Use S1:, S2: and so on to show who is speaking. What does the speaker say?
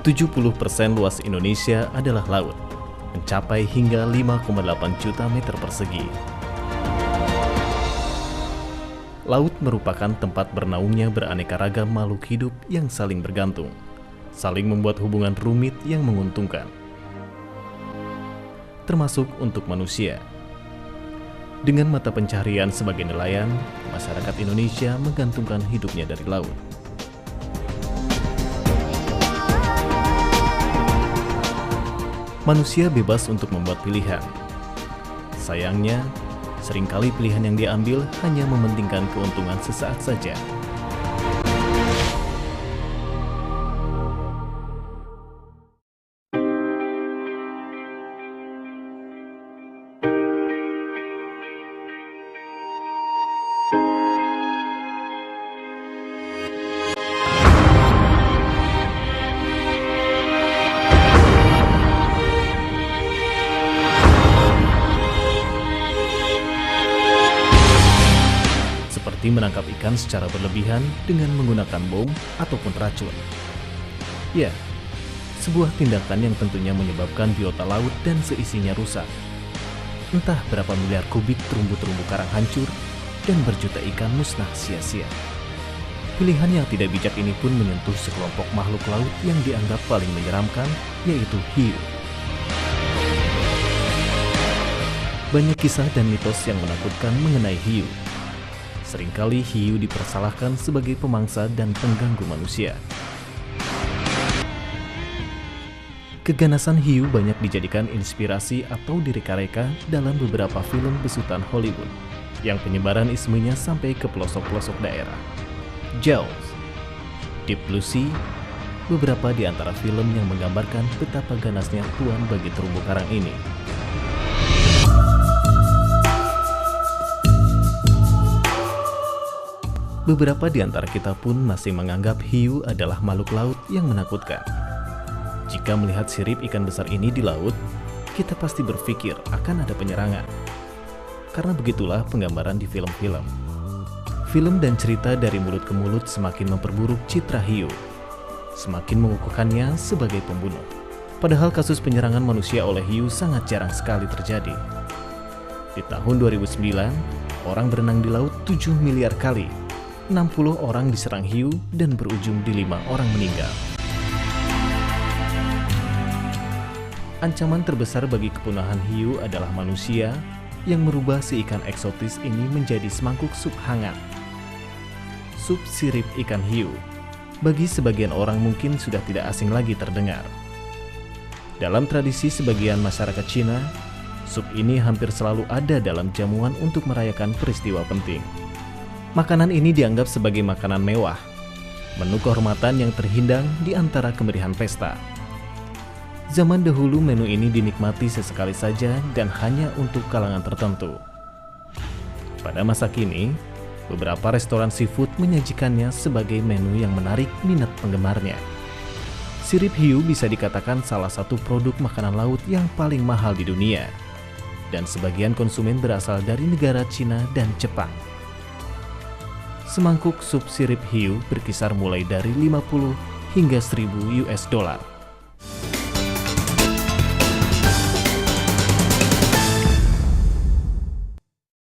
S1: 70% luas Indonesia adalah laut, mencapai hingga 5,8 juta meter persegi. Laut merupakan tempat bernaungnya beraneka ragam makhluk hidup yang saling bergantung, saling membuat hubungan rumit yang menguntungkan, termasuk untuk manusia. Dengan mata pencaharian sebagai nelayan, masyarakat Indonesia menggantungkan hidupnya dari laut. Manusia bebas untuk membuat pilihan. Sayangnya, seringkali pilihan yang diambil hanya mementingkan keuntungan sesaat saja. Seperti menangkap ikan secara berlebihan dengan menggunakan bom ataupun racun. Ya, sebuah tindakan yang tentunya menyebabkan biota laut dan seisinya rusak. Entah berapa miliar kubik terumbu-terumbu karang hancur dan berjuta ikan musnah sia-sia. Pilihan yang tidak bijak ini pun menyentuh sekelompok makhluk laut yang dianggap paling menyeramkan, yaitu hiu. Banyak kisah dan mitos yang menakutkan mengenai hiu. Seringkali hiu dipersalahkan sebagai pemangsa dan pengganggu manusia. Keganasan hiu banyak dijadikan inspirasi atau direka-reka dalam beberapa film besutan Hollywood yang penyebaran ismenya sampai ke pelosok-pelosok daerah. Jaws, Deep Blue Sea, beberapa di antara film yang menggambarkan betapa ganasnya tuan bagi terumbu karang ini. Beberapa di antara kita pun masih menganggap hiu adalah makhluk laut yang menakutkan. Jika melihat sirip ikan besar ini di laut, kita pasti berpikir akan ada penyerangan. Karena begitulah penggambaran di film-film. Film dan cerita dari mulut ke mulut semakin memperburuk citra hiu, semakin mengukuhkannya sebagai pembunuh. Padahal kasus penyerangan manusia oleh hiu sangat jarang sekali terjadi. Di tahun 2009, orang berenang di laut 7 miliar kali. 60 orang diserang hiu dan berujung di 5 orang meninggal. Ancaman terbesar bagi kepunahan hiu adalah manusia yang merubah si ikan eksotis ini menjadi semangkuk sup hangat. Sup sirip ikan hiu, bagi sebagian orang mungkin sudah tidak asing lagi terdengar. Dalam tradisi sebagian masyarakat Cina, sup ini hampir selalu ada dalam jamuan untuk merayakan peristiwa penting. Makanan ini dianggap sebagai makanan mewah, menu kehormatan yang terhindang di antara kemeriahan pesta. Zaman dahulu menu ini dinikmati sesekali saja dan hanya untuk kalangan tertentu. Pada masa kini, beberapa restoran seafood menyajikannya sebagai menu yang menarik minat penggemarnya. Sirip hiu bisa dikatakan salah satu produk makanan laut yang paling mahal di dunia, dan sebagian konsumen berasal dari negara Cina dan Jepang. Semangkuk sup sirip hiu berkisar mulai dari 50 hingga 1000 US dollar.